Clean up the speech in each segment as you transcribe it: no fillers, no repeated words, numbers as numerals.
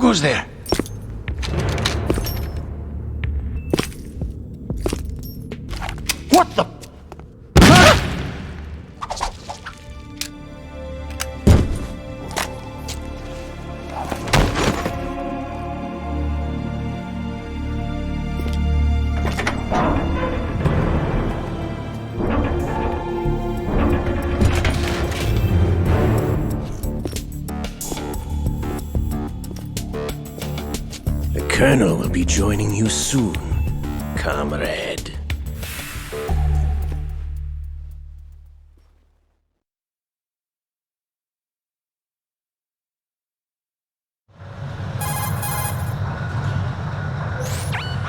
goes there? What the? The Colonel will be joining you soon, comrade.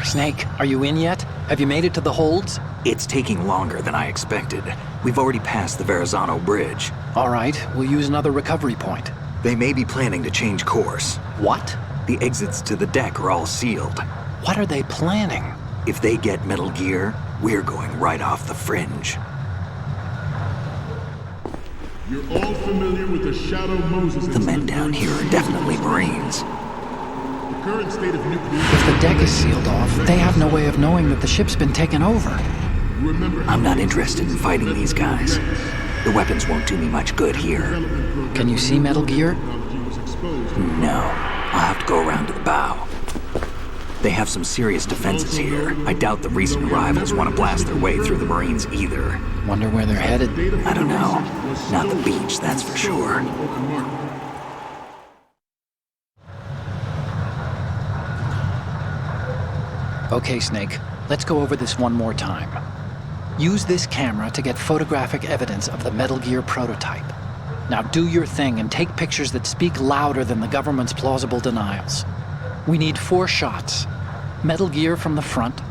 Snake, are you in yet? Have you made it to the holds? It's taking longer than I expected. We've already passed the Verrazano Bridge. All right, we'll use another recovery point. They may be planning to change course. What? The exits to the deck are all sealed. What are they planning? If they get Metal Gear, we're going right off the fringe. You're all familiar with the Shadow Moses The men incident down here are definitely Marines. The current state of nuclear... If the deck is sealed off, they have no way of knowing that the ship's been taken over. I'm not interested in fighting these guys. The weapons won't do me much good here. Can you see Metal Gear? No, I'll have to go around to the bow. They have some serious defenses here. I doubt the recent arrivals want to blast their way through the Marines either. Wonder where they're headed. I don't know. Not the beach, that's for sure. Okay, Snake, let's go over this one more time. Use this camera to get photographic evidence of the Metal Gear prototype. Now do your thing and take pictures that speak louder than the government's plausible denials. We need 4 shots. Metal Gear from the front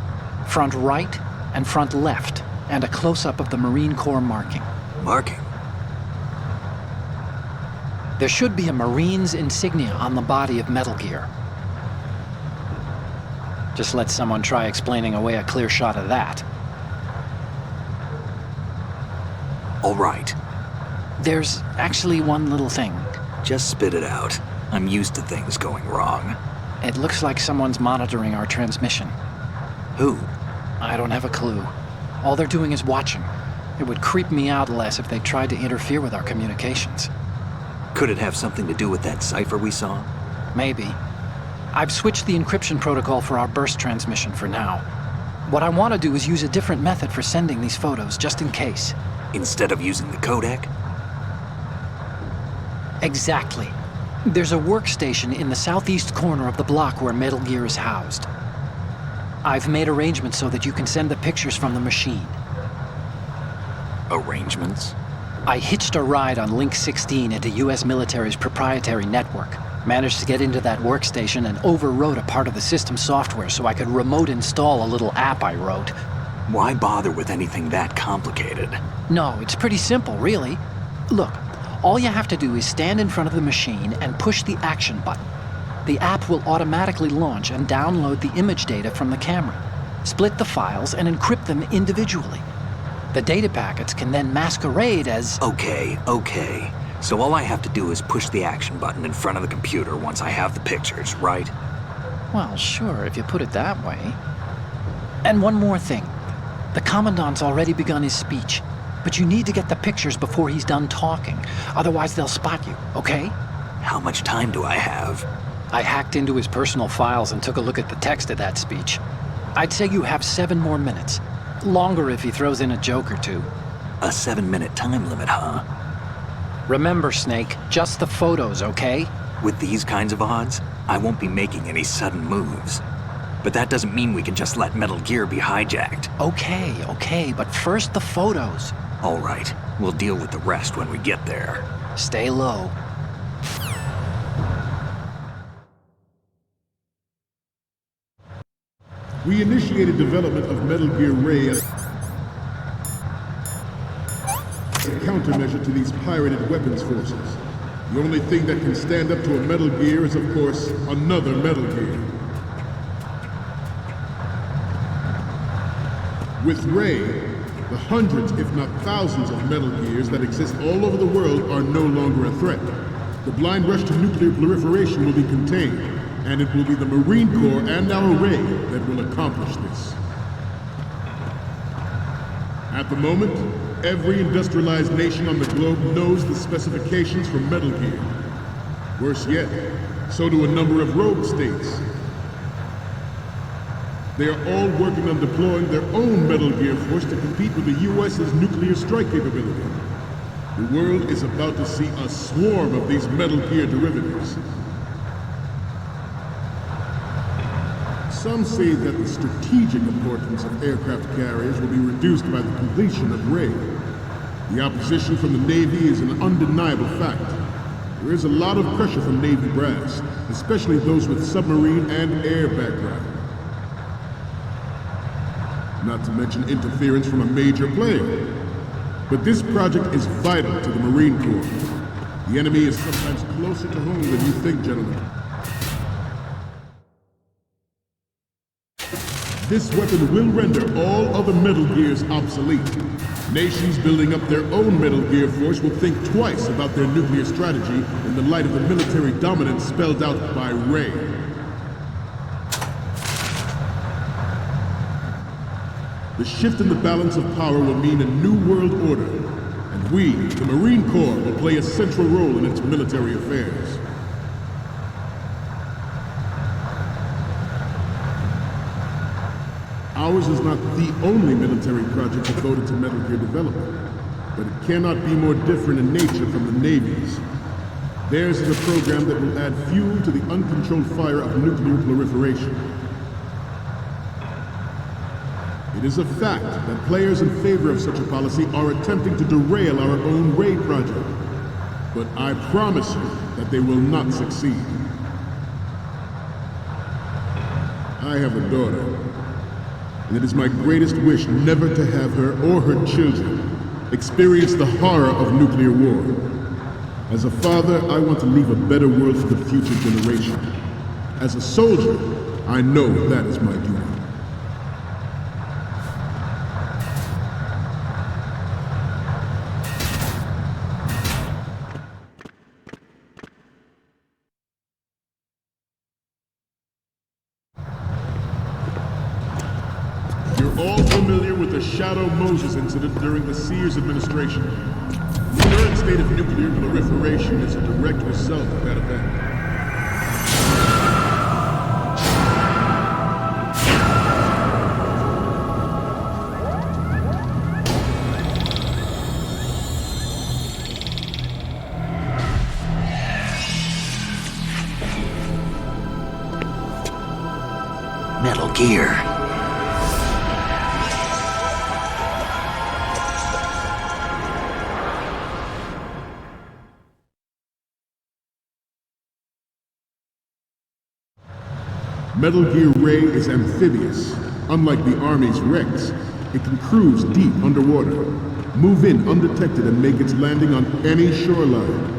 right, and front left, and a close-up of the Marine Corps marking. Marking? There should be a Marine's insignia on the body of Metal Gear. Just let someone try explaining away a clear shot of that. All right. There's actually one little thing. Just spit it out. I'm used to things going wrong. It looks like someone's monitoring our transmission. Who? I don't have a clue. All they're doing is watching. It would creep me out less if they tried to interfere with our communications. Could it have something to do with that cipher we saw? Maybe. I've switched the encryption protocol for our burst transmission for now. What I want to do is use a different method for sending these photos, just in case. Instead of using the codec? Exactly. There's a workstation in the southeast corner of the block where Metal Gear is housed. I've made arrangements so that you can send the pictures from the machine. Arrangements? I hitched a ride on Link 16 into US military's proprietary network. Managed to get into that workstation and overwrote a part of the system software so I could remote install a little app I wrote. Why bother with anything that complicated? No, it's pretty simple, really. Look, all you have to do is stand in front of the machine and push the action button. The app will automatically launch and download the image data from the camera, split the files, and encrypt them individually. The data packets can then masquerade as... Okay. So all I have to do is push the action button in front of the computer once I have the pictures, right? Well, sure, if you put it that way. And one more thing. The Commandant's already begun his speech, but you need to get the pictures before he's done talking. Otherwise, they'll spot you, okay? How much time do I have? I hacked into his personal files and took a look at the text of that speech. I'd say you have 7 more minutes. Longer if he throws in a joke or two. A 7-minute time limit, huh? Remember, Snake, just the photos, okay? With these kinds of odds, I won't be making any sudden moves. But that doesn't mean we can just let Metal Gear be hijacked. Okay, but first the photos. All right, we'll deal with the rest when we get there. Stay low. We initiated development of Metal Gear Ray as a countermeasure to these pirated weapons forces. The only thing that can stand up to a Metal Gear is, of course, another Metal Gear. With Ray, the hundreds, if not thousands, of Metal Gears that exist all over the world are no longer a threat. The blind rush to nuclear proliferation will be contained, And it will be the Marine Corps and our Ray that will accomplish this. At the moment, every industrialized nation on the globe knows the specifications for Metal Gear. Worse yet, so do a number of rogue states. They are all working on deploying their own Metal Gear force to compete with the US's nuclear strike capability. The world is about to see a swarm of these Metal Gear derivatives. Some say that the strategic importance of aircraft carriers will be reduced by the completion of Ray. The opposition from the Navy is an undeniable fact. There is a lot of pressure from Navy brass, especially those with submarine and air background. Not to mention interference from a major player. But this project is vital to the Marine Corps. The enemy is sometimes closer to home than you think, gentlemen. This weapon will render all other Metal Gears obsolete. Nations building up their own Metal Gear force will think twice about their nuclear strategy in the light of the military dominance spelled out by Ray. The shift in the balance of power will mean a new world order, and we, the Marine Corps, will play a central role in its military affairs. Ours is not the only military project devoted to Metal Gear development, but it cannot be more different in nature from the Navy's. Theirs is a program that will add fuel to the uncontrolled fire of nuclear proliferation. It is a fact that players in favor of such a policy are attempting to derail our own Ray project, but I promise you that they will not succeed. I have a daughter. And it is my greatest wish never to have her or her children experience the horror of nuclear war. As a father, I want to leave a better world for the future generation. As a soldier, I know that is my duty. All familiar with the Shadow Moses incident during the Sears administration. The current state of nuclear proliferation is a direct result of that event. Metal Gear. Metal Gear Ray is amphibious. Unlike the Army's Rex, it can cruise deep underwater, move in undetected and make its landing on any shoreline.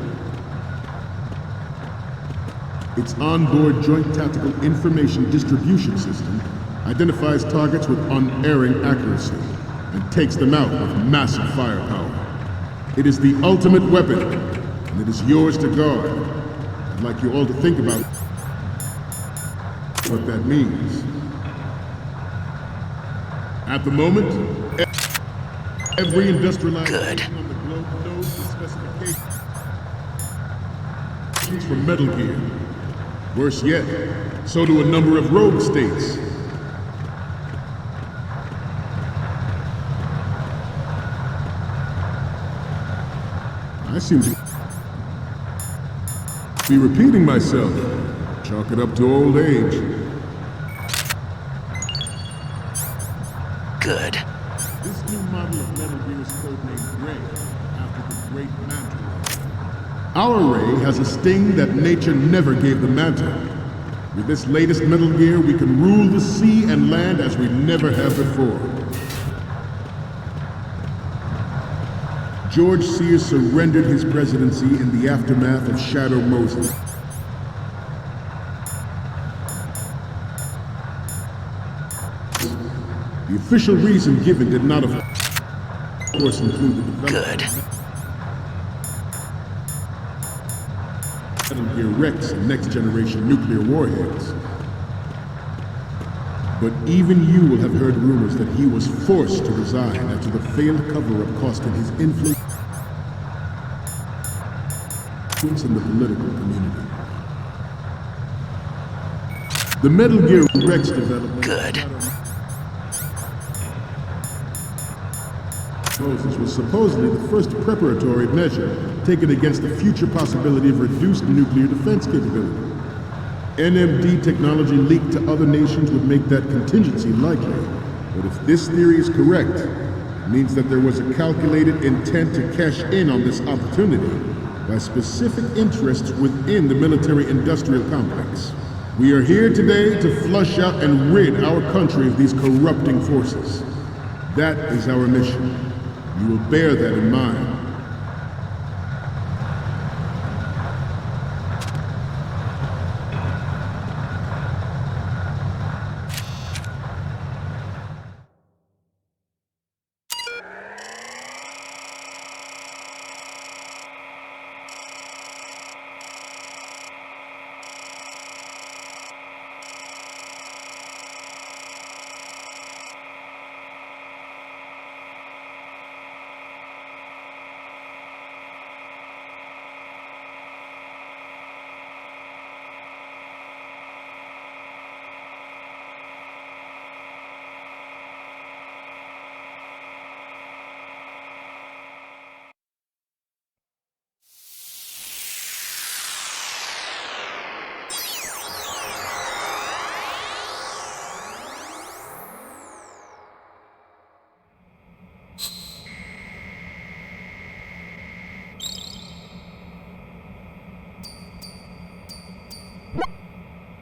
Its onboard Joint Tactical Information Distribution System identifies targets with unerring accuracy and takes them out with massive firepower. It is the ultimate weapon, and it is yours to guard. I'd like you all to think about what that means. At the moment, every industrialized nation on the globe knows the specifications for Metal Gear. Worse yet, so do a number of rogue states. I seem to be repeating myself. Chalk it up to old age. Good. This new model of Metal Gear is codenamed Ray, after the Great Mantle. Our Ray has a sting that nature never gave the Mantle. With this latest Metal Gear, we can rule the sea and land as we never have before. George Sears surrendered his presidency in the aftermath of Shadow Moses. The official reason given did not, of course, include the development. Good. Metal Gear Rex and next-generation nuclear warheads. But even you will have heard rumors that he was forced to resign after the failed cover-up costing his influence in the political community. The Metal Gear Rex development... Good. Moses was supposedly the first preparatory measure taken against the future possibility of reduced nuclear defense capability. NMD technology leaked to other nations would make that contingency likely. But if this theory is correct, it means that there was a calculated intent to cash in on this opportunity by specific interests within the military-industrial complex. We are here today to flush out and rid our country of these corrupting forces. That is our mission. You will bear that in mind.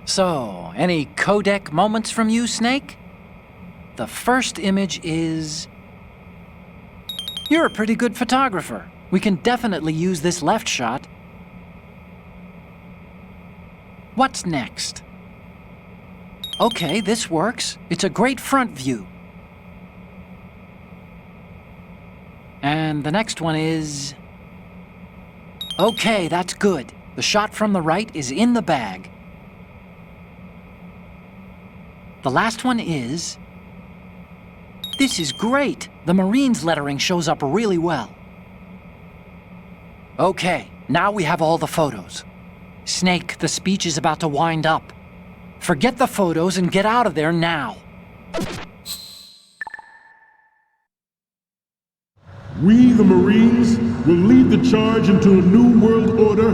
So, any codec moments from you, Snake? The first image is... You're a pretty good photographer. We can definitely use this left shot. What's next? Okay, this works. It's a great front view. And the next one is... Okay, that's good. The shot from the right is in the bag. The last one is... This is great! The Marines lettering shows up really well. Okay, now we have all the photos. Snake, the speech is about to wind up. Forget the photos and get out of there now. We, the Marines, will lead the charge into a new world order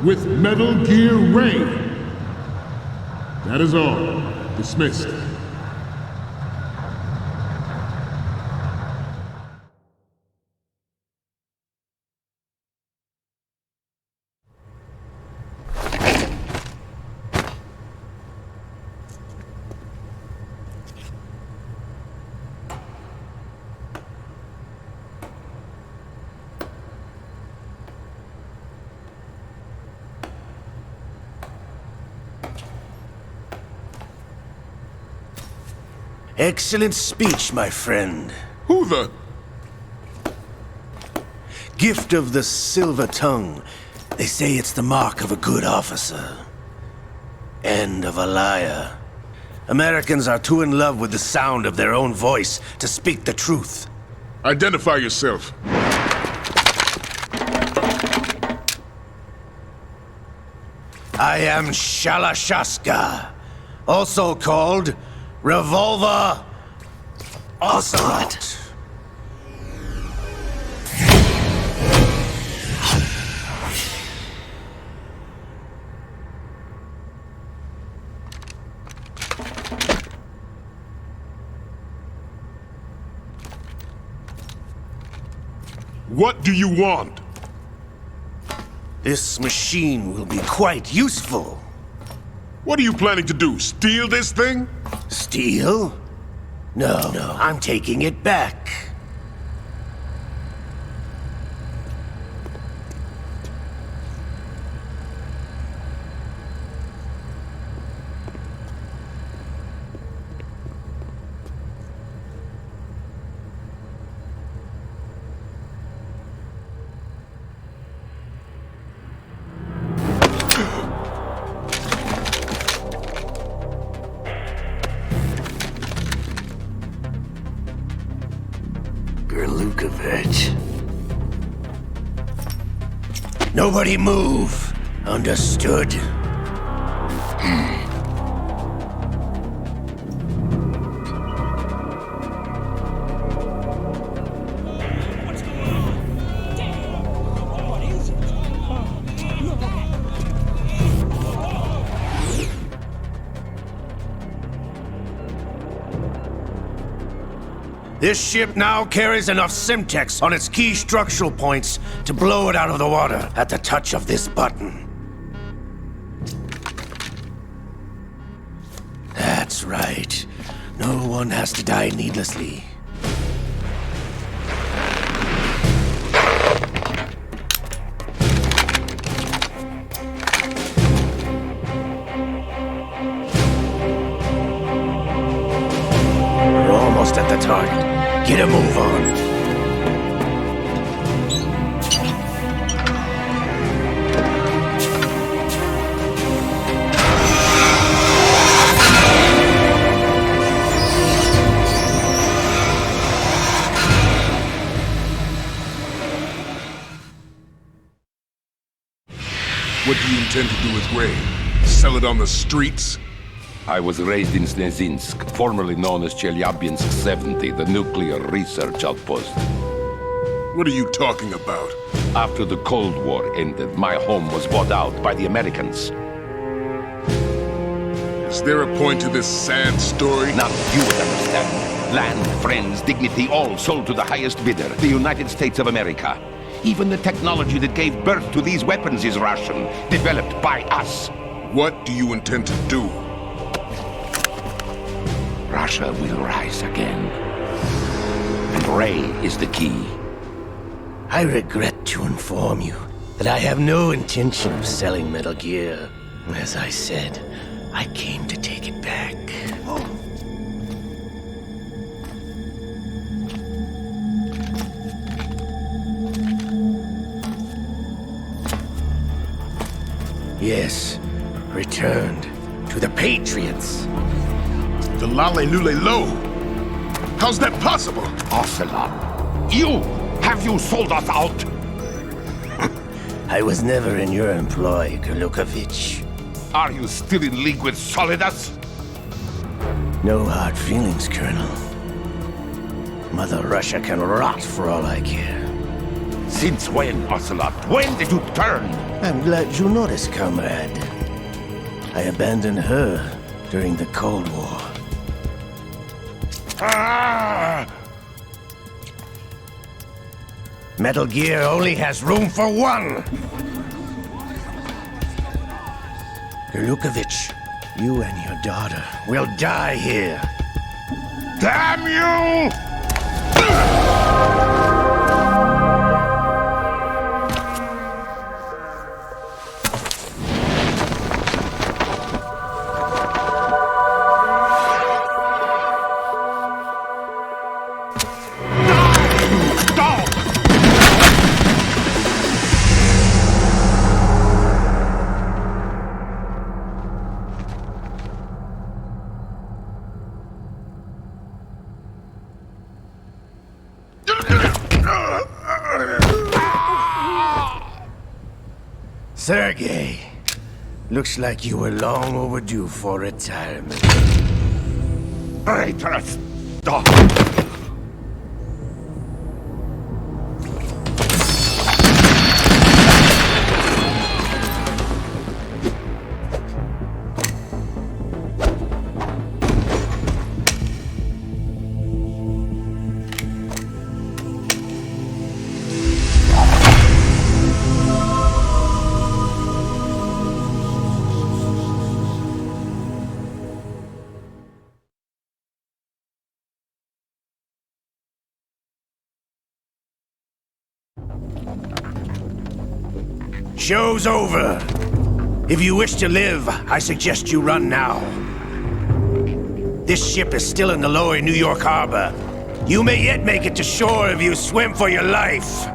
with Metal Gear Raiden. That is all. Dismissed. Excellent speech, my friend. Who the... Gift of the silver tongue. They say it's the mark of a good officer. And of a liar. Americans are too in love with the sound of their own voice to speak the truth. Identify yourself. I am Shalashaska, also called Revolver Ocelot. What do you want? This machine will be quite useful. What are you planning to do? Steal this thing? Steal? No, I'm taking it back. Lukovich. Nobody move. Understood? This ship now carries enough Simtex on its key structural points to blow it out of the water at the touch of this button. That's right. No one has to die needlessly. We're almost at the target. Get a move on. What do you intend to do with Ray? Sell it on the streets? I was raised in Snezinsk, formerly known as Chelyabinsk 70, the nuclear research outpost. What are you talking about? After the Cold War ended, my home was bought out by the Americans. Is there a point to this sad story? Now you would understand. Land, friends, dignity, all sold to the highest bidder, the United States of America. Even the technology that gave birth to these weapons is Russian, developed by us. What do you intend to do? Russia will rise again. And Ray is the key. I regret to inform you that I have no intention of selling Metal Gear. As I said, I came to take it back. Yes, returned to the Patriots. The Lale Lule Lo? How's that possible? Ocelot, have you sold us out? I was never in your employ, Lukovich. Are you still in league with Solidus? No hard feelings, Colonel. Mother Russia can rot for all I care. Since when, Ocelot? When did you turn? I'm glad you noticed, comrade. I abandoned her during the Cold War. Ah! Metal Gear only has room for one! Lukovich, you and your daughter will die here. Damn you! Sergei, looks like you were long overdue for retirement. Traitorous dog! Show's over. If you wish to live, I suggest you run now. This ship is still in the lower New York harbor. You may yet make it to shore if you swim for your life.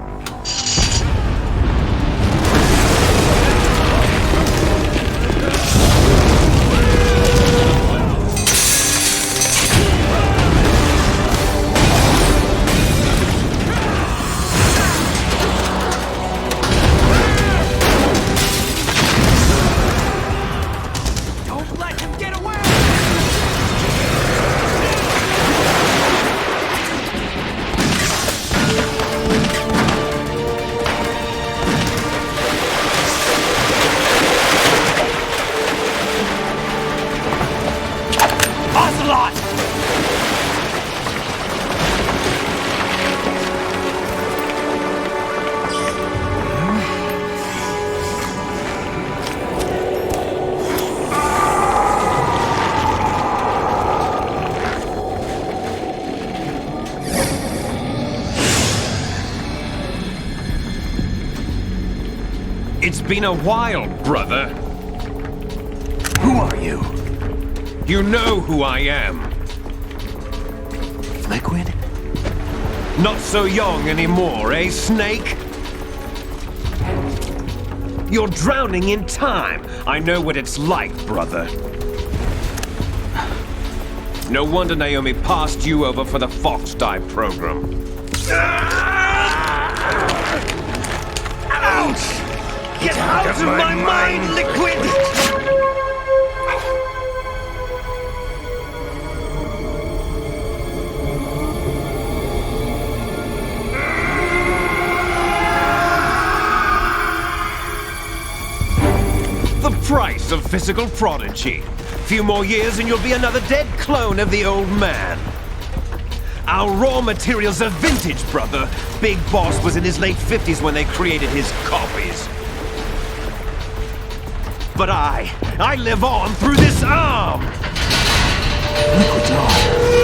been a while, brother. Who are you? You know who I am. Liquid? Not so young anymore, eh, Snake? You're drowning in time. I know what it's like, brother. No wonder Naomi passed you over for the Fox Dive program. Ouch! Get out of my mind, Liquid! The price of physical prodigy. Few more years and you'll be another dead clone of the old man. Our raw materials are vintage, brother. Big Boss was in his late 50s when they created his copies. But I live on through this arm! Liquid's on.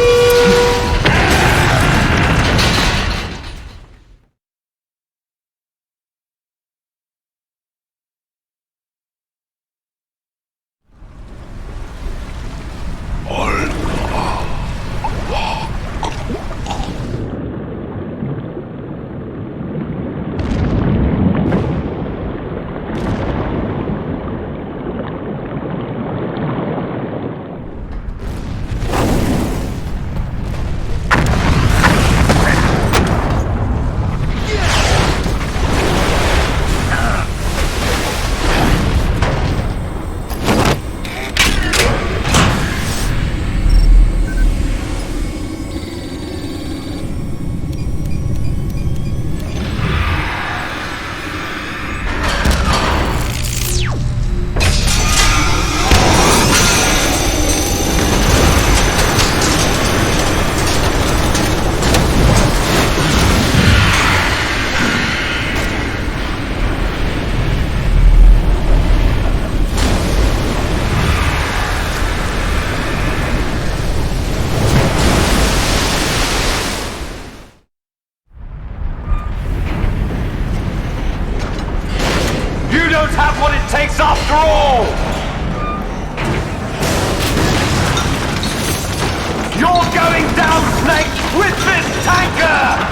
Have what it takes after all! You're going down, Snake, with this tanker!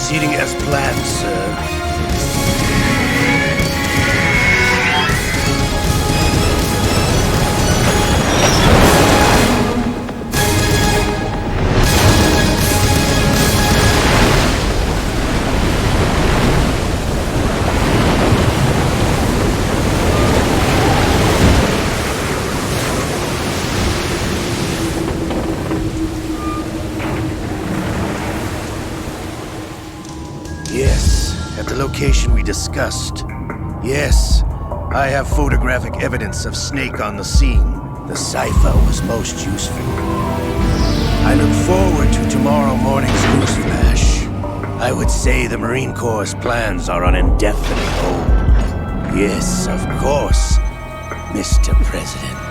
proceeding as planned, sir. Yes, at the location we discussed. Yes, I have photographic evidence of Snake on the scene. The cipher was most useful. I look forward to tomorrow morning's news flash. I would say the Marine Corps' plans are on indefinite hold. Yes, of course, Mr. President.